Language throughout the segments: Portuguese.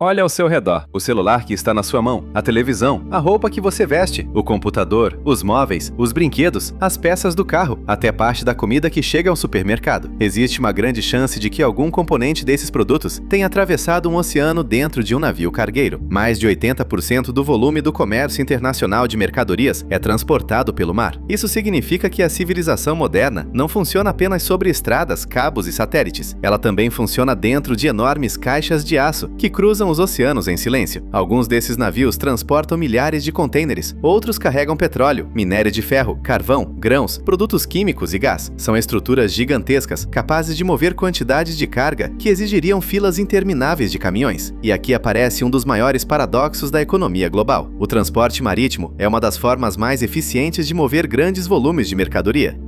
Olha ao seu redor, o celular que está na sua mão, a televisão, a roupa que você veste, o computador, os móveis, os brinquedos, as peças do carro, até parte da comida que chega ao supermercado. Existe uma grande chance de que algum componente desses produtos tenha atravessado um oceano dentro de um navio cargueiro. Mais de 80% do volume do comércio internacional de mercadorias é transportado pelo mar. Isso significa que a civilização moderna não funciona apenas sobre estradas, cabos e satélites. Ela também funciona dentro de enormes caixas de aço que cruzam os oceanos em silêncio. Alguns desses navios transportam milhares de contêineres, outros carregam petróleo, minério de ferro, carvão, grãos, produtos químicos e gás. São estruturas gigantescas, capazes de mover quantidades de carga que exigiriam filas intermináveis de caminhões. E aqui aparece um dos maiores paradoxos da economia global. O transporte marítimo é uma das formas mais eficientes de mover grandes volumes de mercadoria.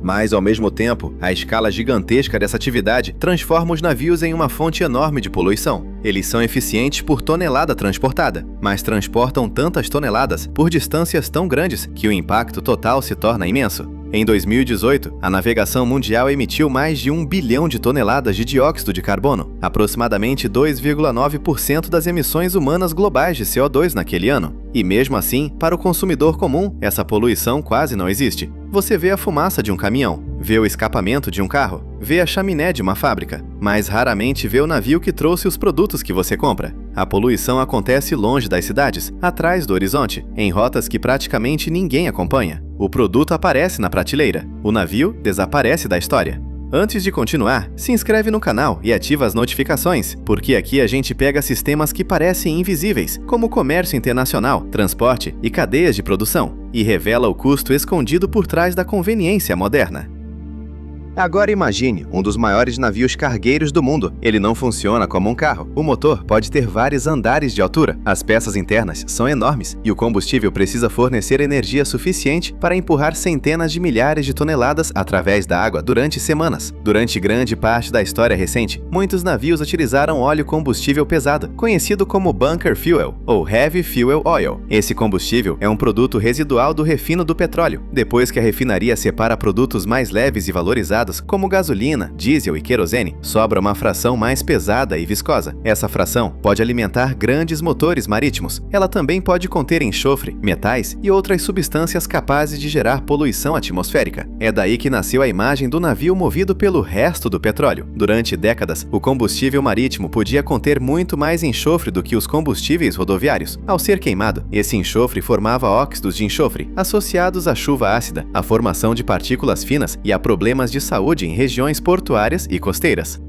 Mas, ao mesmo tempo, a escala gigantesca dessa atividade transforma os navios em uma fonte enorme de poluição. Eles são eficientes por tonelada transportada, mas transportam tantas toneladas por distâncias tão grandes que o impacto total se torna imenso. Em 2018, a navegação mundial emitiu mais de 1 bilhão de toneladas de dióxido de carbono, aproximadamente 2,9% das emissões humanas globais de CO2 naquele ano. E mesmo assim, para o consumidor comum, essa poluição quase não existe. Você vê a fumaça de um caminhão, vê o escapamento de um carro, vê a chaminé de uma fábrica, mas raramente vê o navio que trouxe os produtos que você compra. A poluição acontece longe das cidades, atrás do horizonte, em rotas que praticamente ninguém acompanha. O produto aparece na prateleira, o navio desaparece da história. Antes de continuar, se inscreve no canal e ativa as notificações, porque aqui a gente pega sistemas que parecem invisíveis, como comércio internacional, transporte e cadeias de produção, e revela o custo escondido por trás da conveniência moderna. Agora imagine um dos maiores navios cargueiros do mundo. Ele não funciona como um carro. O motor pode ter vários andares de altura. As peças internas são enormes e o combustível precisa fornecer energia suficiente para empurrar centenas de milhares de toneladas através da água durante semanas. Durante grande parte da história recente, muitos navios utilizaram óleo combustível pesado, conhecido como bunker fuel ou heavy fuel oil. Esse combustível é um produto residual do refino do petróleo. Depois que a refinaria separa produtos mais leves e valorizados, como gasolina, diesel e querosene, sobra uma fração mais pesada e viscosa. Essa fração pode alimentar grandes motores marítimos. Ela também pode conter enxofre, metais e outras substâncias capazes de gerar poluição atmosférica. É daí que nasceu a imagem do navio movido pelo resto do petróleo. Durante décadas, o combustível marítimo podia conter muito mais enxofre do que os combustíveis rodoviários. Ao ser queimado, esse enxofre formava óxidos de enxofre, associados à chuva ácida, à formação de partículas finas e a problemas de saúde em regiões portuárias e costeiras.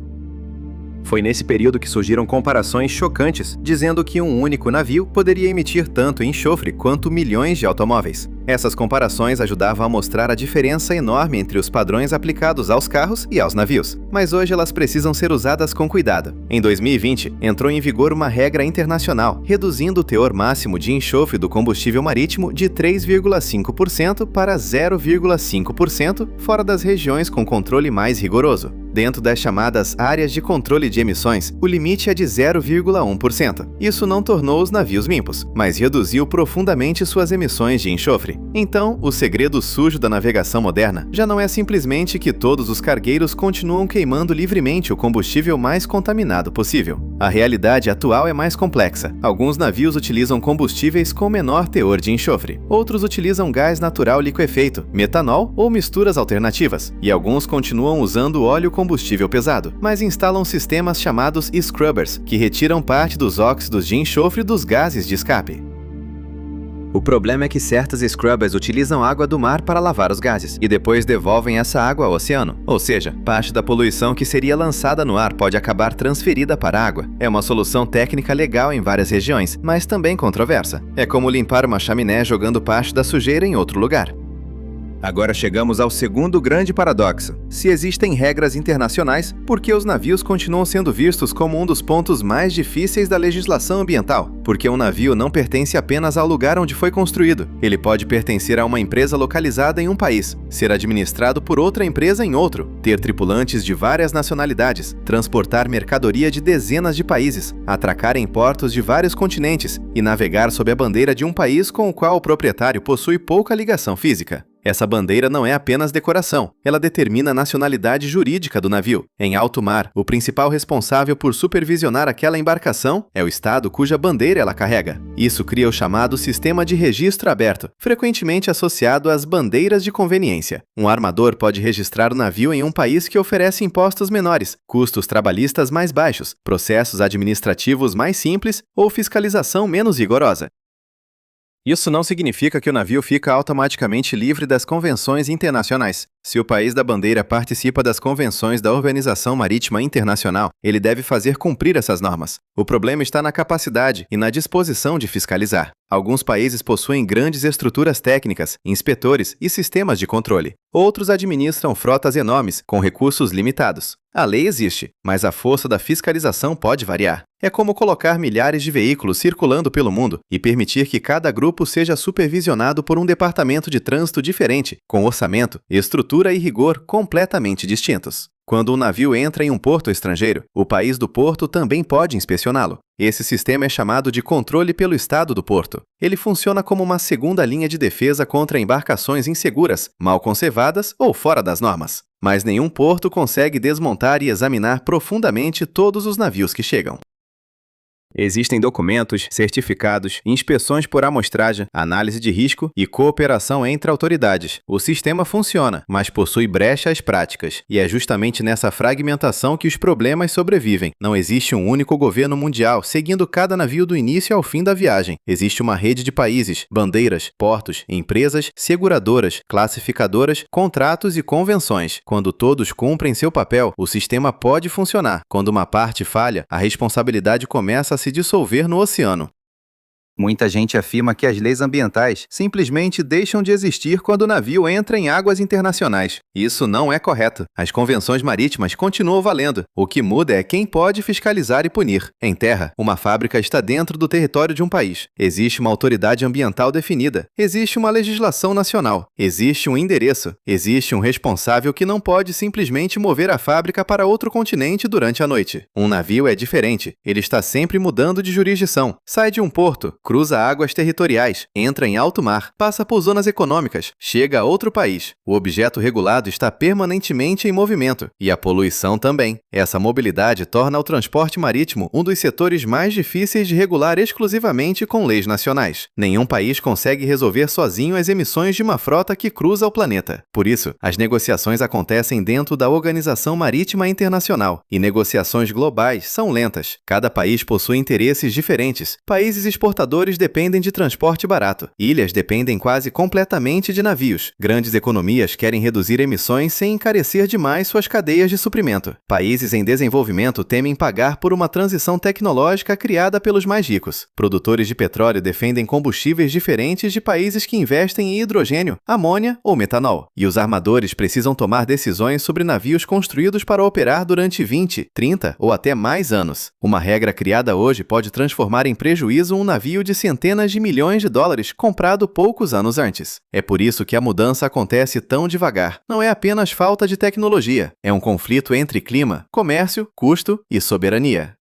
Foi nesse período que surgiram comparações chocantes, dizendo que um único navio poderia emitir tanto enxofre quanto milhões de automóveis. Essas comparações ajudavam a mostrar a diferença enorme entre os padrões aplicados aos carros e aos navios, mas hoje elas precisam ser usadas com cuidado. Em 2020, entrou em vigor uma regra internacional, reduzindo o teor máximo de enxofre do combustível marítimo de 3,5% para 0,5% fora das regiões com controle mais rigoroso. Dentro das chamadas áreas de controle de emissões, o limite é de 0,1%. Isso não tornou os navios limpos, mas reduziu profundamente suas emissões de enxofre. Então, o segredo sujo da navegação moderna já não é simplesmente que todos os cargueiros continuam queimando livremente o combustível mais contaminado possível. A realidade atual é mais complexa. Alguns navios utilizam combustíveis com menor teor de enxofre. Outros utilizam gás natural liquefeito, metanol ou misturas alternativas. E alguns continuam usando óleo combustível pesado, mas instalam sistemas chamados scrubbers, que retiram parte dos óxidos de enxofre dos gases de escape. O problema é que certas scrubbers utilizam água do mar para lavar os gases e depois devolvem essa água ao oceano. Ou seja, parte da poluição que seria lançada no ar pode acabar transferida para a água. É uma solução técnica legal em várias regiões, mas também controversa. É como limpar uma chaminé jogando parte da sujeira em outro lugar. Agora chegamos ao segundo grande paradoxo. Se existem regras internacionais, por que os navios continuam sendo vistos como um dos pontos mais difíceis da legislação ambiental? Porque um navio não pertence apenas ao lugar onde foi construído. Ele pode pertencer a uma empresa localizada em um país, ser administrado por outra empresa em outro, ter tripulantes de várias nacionalidades, transportar mercadoria de dezenas de países, atracar em portos de vários continentes e navegar sob a bandeira de um país com o qual o proprietário possui pouca ligação física. Essa bandeira não é apenas decoração, ela determina a nacionalidade jurídica do navio. Em alto mar, o principal responsável por supervisionar aquela embarcação é o estado cuja bandeira ela carrega. Isso cria o chamado Sistema de Registro Aberto, frequentemente associado às bandeiras de conveniência. Um armador pode registrar o navio em um país que oferece impostos menores, custos trabalhistas mais baixos, processos administrativos mais simples ou fiscalização menos rigorosa. Isso não significa que o navio fica automaticamente livre das convenções internacionais. Se o país da bandeira participa das convenções da Organização Marítima Internacional, ele deve fazer cumprir essas normas. O problema está na capacidade e na disposição de fiscalizar. Alguns países possuem grandes estruturas técnicas, inspetores e sistemas de controle. Outros administram frotas enormes, com recursos limitados. A lei existe, mas a força da fiscalização pode variar. É como colocar milhares de veículos circulando pelo mundo e permitir que cada grupo seja supervisionado por um departamento de trânsito diferente, com orçamento, estrutura e rigor completamente distintos. Quando um navio entra em um porto estrangeiro, o país do porto também pode inspecioná-lo. Esse sistema é chamado de controle pelo estado do porto. Ele funciona como uma segunda linha de defesa contra embarcações inseguras, mal conservadas ou fora das normas. Mas nenhum porto consegue desmontar e examinar profundamente todos os navios que chegam. Existem documentos, certificados, inspeções por amostragem, análise de risco e cooperação entre autoridades. O sistema funciona, mas possui brechas práticas. E é justamente nessa fragmentação que os problemas sobrevivem. Não existe um único governo mundial seguindo cada navio do início ao fim da viagem. Existe uma rede de países, bandeiras, portos, empresas, seguradoras, classificadoras, contratos e convenções. Quando todos cumprem seu papel, o sistema pode funcionar. Quando uma parte falha, a responsabilidade começa a se dissolver no oceano. Muita gente afirma que as leis ambientais simplesmente deixam de existir quando o navio entra em águas internacionais. Isso não é correto. As convenções marítimas continuam valendo. O que muda é quem pode fiscalizar e punir. Em terra, uma fábrica está dentro do território de um país. Existe uma autoridade ambiental definida. Existe uma legislação nacional. Existe um endereço. Existe um responsável que não pode simplesmente mover a fábrica para outro continente durante a noite. Um navio é diferente. Ele está sempre mudando de jurisdição. Sai de um porto, cruza águas territoriais, entra em alto mar, passa por zonas econômicas, chega a outro país. O objeto regulado está permanentemente em movimento, e a poluição também. Essa mobilidade torna o transporte marítimo um dos setores mais difíceis de regular exclusivamente com leis nacionais. Nenhum país consegue resolver sozinho as emissões de uma frota que cruza o planeta. Por isso, as negociações acontecem dentro da Organização Marítima Internacional, e negociações globais são lentas. Cada país possui interesses diferentes. Países exportadores dependem de transporte barato. Ilhas dependem quase completamente de navios. Grandes economias querem reduzir emissões sem encarecer demais suas cadeias de suprimento. Países em desenvolvimento temem pagar por uma transição tecnológica criada pelos mais ricos. Produtores de petróleo defendem combustíveis diferentes de países que investem em hidrogênio, amônia ou metanol. E os armadores precisam tomar decisões sobre navios construídos para operar durante 20, 30 ou até mais anos. Uma regra criada hoje pode transformar em prejuízo um navio de centenas de milhões de dólares comprado poucos anos antes. É por isso que a mudança acontece tão devagar. Não é apenas falta de tecnologia, é um conflito entre clima, comércio, custo e soberania.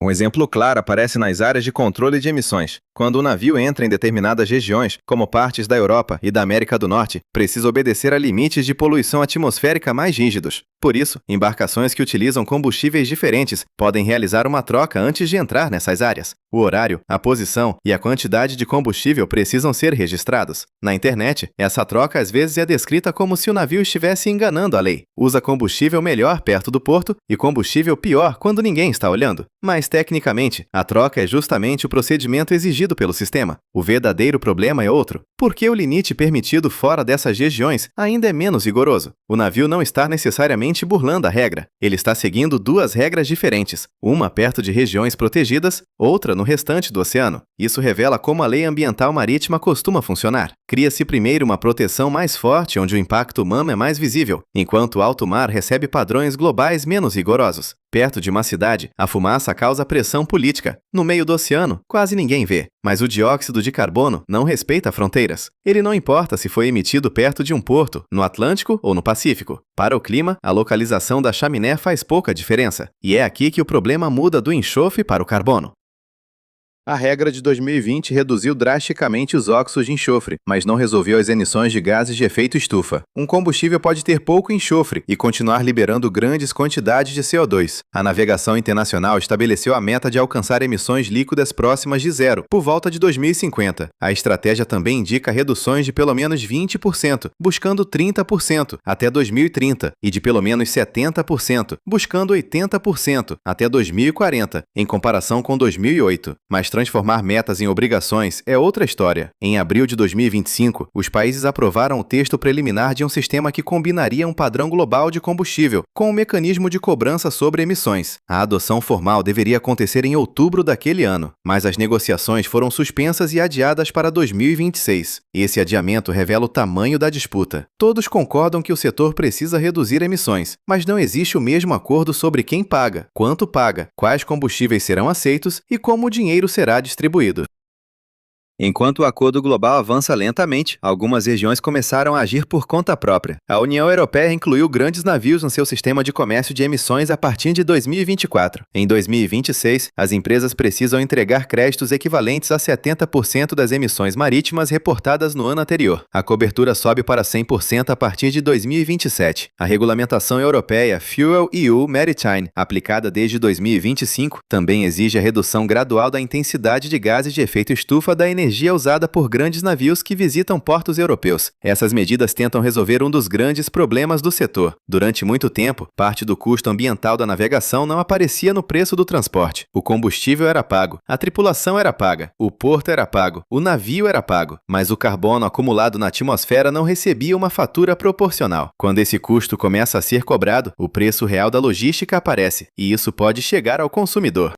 Um exemplo claro aparece nas áreas de controle de emissões. Quando um navio entra em determinadas regiões, como partes da Europa e da América do Norte, precisa obedecer a limites de poluição atmosférica mais rígidos. Por isso, embarcações que utilizam combustíveis diferentes podem realizar uma troca antes de entrar nessas áreas. O horário, a posição e a quantidade de combustível precisam ser registrados. Na internet, essa troca às vezes é descrita como se o navio estivesse enganando a lei. Usa combustível melhor perto do porto e combustível pior quando ninguém está olhando. Mas, tecnicamente, a troca é justamente o procedimento exigido pelo sistema. O verdadeiro problema é outro. Porque o limite permitido fora dessas regiões ainda é menos rigoroso. O navio não está necessariamente burlando a regra. Ele está seguindo duas regras diferentes, uma perto de regiões protegidas, outra no restante do oceano. Isso revela como a lei ambiental marítima costuma funcionar. Cria-se primeiro uma proteção mais forte onde o impacto humano é mais visível, enquanto o alto mar recebe padrões globais menos rigorosos. Perto de uma cidade, a fumaça causa pressão política. No meio do oceano, quase ninguém vê. Mas o dióxido de carbono não respeita fronteiras. Ele não importa se foi emitido perto de um porto, no Atlântico ou no Pacífico. Para o clima, a localização da chaminé faz pouca diferença. E é aqui que o problema muda do enxofre para o carbono. A regra de 2020 reduziu drasticamente os óxidos de enxofre, mas não resolveu as emissões de gases de efeito estufa. Um combustível pode ter pouco enxofre e continuar liberando grandes quantidades de CO2. A navegação internacional estabeleceu a meta de alcançar emissões líquidas próximas de zero por volta de 2050. A estratégia também indica reduções de pelo menos 20%, buscando 30% até 2030, e de pelo menos 70%, buscando 80% até 2040, em comparação com 2008. Mas transformar metas em obrigações é outra história. Em abril de 2025, os países aprovaram o texto preliminar de um sistema que combinaria um padrão global de combustível com um mecanismo de cobrança sobre emissões. A adoção formal deveria acontecer em outubro daquele ano, mas as negociações foram suspensas e adiadas para 2026. Esse adiamento revela o tamanho da disputa. Todos concordam que o setor precisa reduzir emissões, mas não existe o mesmo acordo sobre quem paga, quanto paga, quais combustíveis serão aceitos e como o dinheiro será distribuído. Enquanto o acordo global avança lentamente, algumas regiões começaram a agir por conta própria. A União Europeia incluiu grandes navios no seu sistema de comércio de emissões a partir de 2024. Em 2026, as empresas precisam entregar créditos equivalentes a 70% das emissões marítimas reportadas no ano anterior. A cobertura sobe para 100% a partir de 2027. A regulamentação europeia Fuel EU Maritime, aplicada desde 2025, também exige a redução gradual da intensidade de gases de efeito estufa da energia usada por grandes navios que visitam portos europeus. Essas medidas tentam resolver um dos grandes problemas do setor. Durante muito tempo, parte do custo ambiental da navegação não aparecia no preço do transporte. O combustível era pago, a tripulação era paga, o porto era pago, o navio era pago, mas o carbono acumulado na atmosfera não recebia uma fatura proporcional. Quando esse custo começa a ser cobrado, o preço real da logística aparece, e isso pode chegar ao consumidor.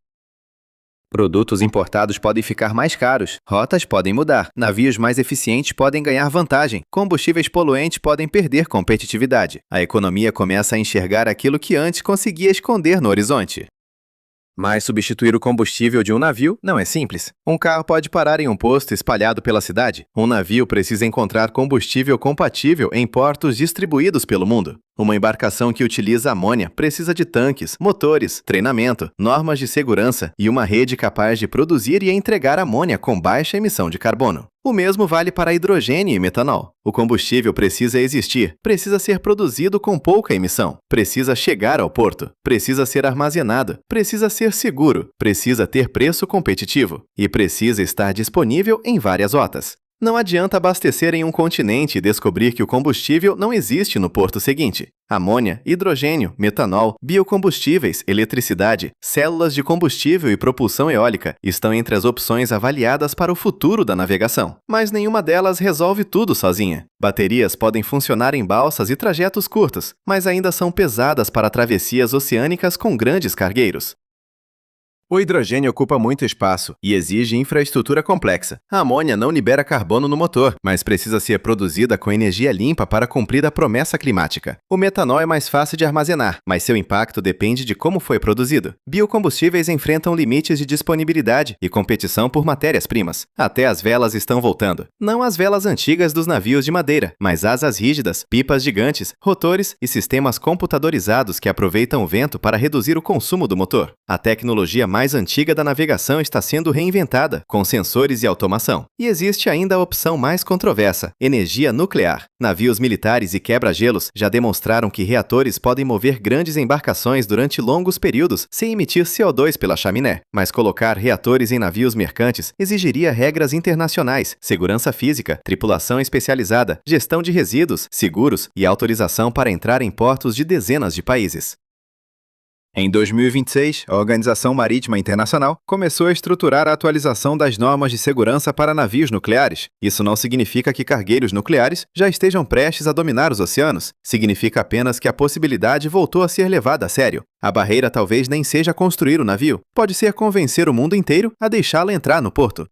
Produtos importados podem ficar mais caros, rotas podem mudar, navios mais eficientes podem ganhar vantagem, combustíveis poluentes podem perder competitividade. A economia começa a enxergar aquilo que antes conseguia esconder no horizonte. Mas substituir o combustível de um navio não é simples. Um carro pode parar em um posto espalhado pela cidade. Um navio precisa encontrar combustível compatível em portos distribuídos pelo mundo. Uma embarcação que utiliza amônia precisa de tanques, motores, treinamento, normas de segurança e uma rede capaz de produzir e entregar amônia com baixa emissão de carbono. O mesmo vale para hidrogênio e metanol. O combustível precisa existir, precisa ser produzido com pouca emissão, precisa chegar ao porto, precisa ser armazenado, precisa ser seguro, precisa ter preço competitivo e precisa estar disponível em várias rotas. Não adianta abastecer em um continente e descobrir que o combustível não existe no porto seguinte. Amônia, hidrogênio, metanol, biocombustíveis, eletricidade, células de combustível e propulsão eólica estão entre as opções avaliadas para o futuro da navegação. Mas nenhuma delas resolve tudo sozinha. Baterias podem funcionar em balsas e trajetos curtos, mas ainda são pesadas para travessias oceânicas com grandes cargueiros. O hidrogênio ocupa muito espaço e exige infraestrutura complexa. A amônia não libera carbono no motor, mas precisa ser produzida com energia limpa para cumprir a promessa climática. O metanol é mais fácil de armazenar, mas seu impacto depende de como foi produzido. Biocombustíveis enfrentam limites de disponibilidade e competição por matérias-primas. Até as velas estão voltando. Não as velas antigas dos navios de madeira, mas asas rígidas, pipas gigantes, rotores e sistemas computadorizados que aproveitam o vento para reduzir o consumo do motor. A tecnologia mais antiga da navegação está sendo reinventada, com sensores e automação. E existe ainda a opção mais controversa, energia nuclear. Navios militares e quebra-gelos já demonstraram que reatores podem mover grandes embarcações durante longos períodos sem emitir CO2 pela chaminé. Mas colocar reatores em navios mercantes exigiria regras internacionais, segurança física, tripulação especializada, gestão de resíduos, seguros e autorização para entrar em portos de dezenas de países. Em 2026, a Organização Marítima Internacional começou a estruturar a atualização das normas de segurança para navios nucleares. Isso não significa que cargueiros nucleares já estejam prestes a dominar os oceanos. Significa apenas que a possibilidade voltou a ser levada a sério. A barreira talvez nem seja construir o navio, pode ser convencer o mundo inteiro a deixá-lo entrar no porto.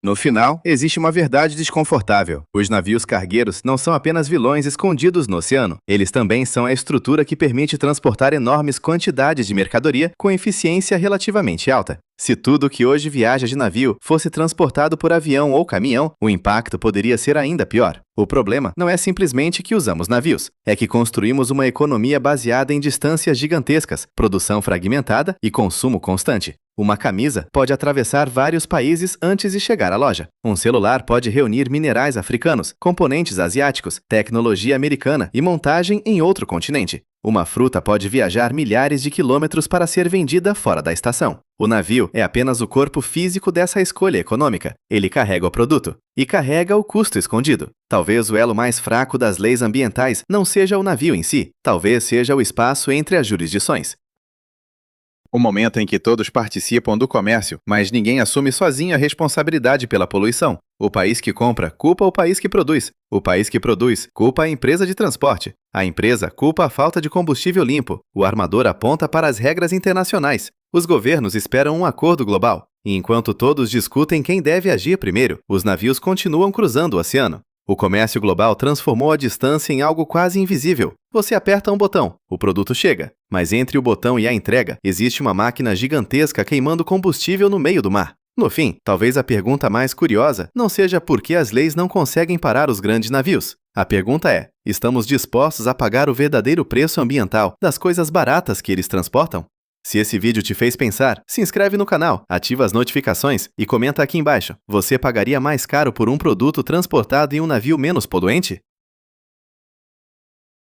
No final, existe uma verdade desconfortável. Os navios cargueiros não são apenas vilões escondidos no oceano. Eles também são a estrutura que permite transportar enormes quantidades de mercadoria com eficiência relativamente alta. Se tudo que hoje viaja de navio fosse transportado por avião ou caminhão, o impacto poderia ser ainda pior. O problema não é simplesmente que usamos navios, é que construímos uma economia baseada em distâncias gigantescas, produção fragmentada e consumo constante. Uma camisa pode atravessar vários países antes de chegar à loja. Um celular pode reunir minerais africanos, componentes asiáticos, tecnologia americana e montagem em outro continente. Uma fruta pode viajar milhares de quilômetros para ser vendida fora da estação. O navio é apenas o corpo físico dessa escolha econômica. Ele carrega o produto e carrega o custo escondido. Talvez o elo mais fraco das leis ambientais não seja o navio em si, talvez seja o espaço entre as jurisdições. O momento em que todos participam do comércio, mas ninguém assume sozinho a responsabilidade pela poluição. O país que compra culpa o país que produz. O país que produz culpa a empresa de transporte. A empresa culpa a falta de combustível limpo. O armador aponta para as regras internacionais. Os governos esperam um acordo global. E enquanto todos discutem quem deve agir primeiro, os navios continuam cruzando o oceano. O comércio global transformou a distância em algo quase invisível. Você aperta um botão, o produto chega. Mas entre o botão e a entrega, existe uma máquina gigantesca queimando combustível no meio do mar. No fim, talvez a pergunta mais curiosa não seja por que as leis não conseguem parar os grandes navios. A pergunta é: estamos dispostos a pagar o verdadeiro preço ambiental das coisas baratas que eles transportam? Se esse vídeo te fez pensar, se inscreve no canal, ativa as notificações e comenta aqui embaixo. Você pagaria mais caro por um produto transportado em um navio menos poluente?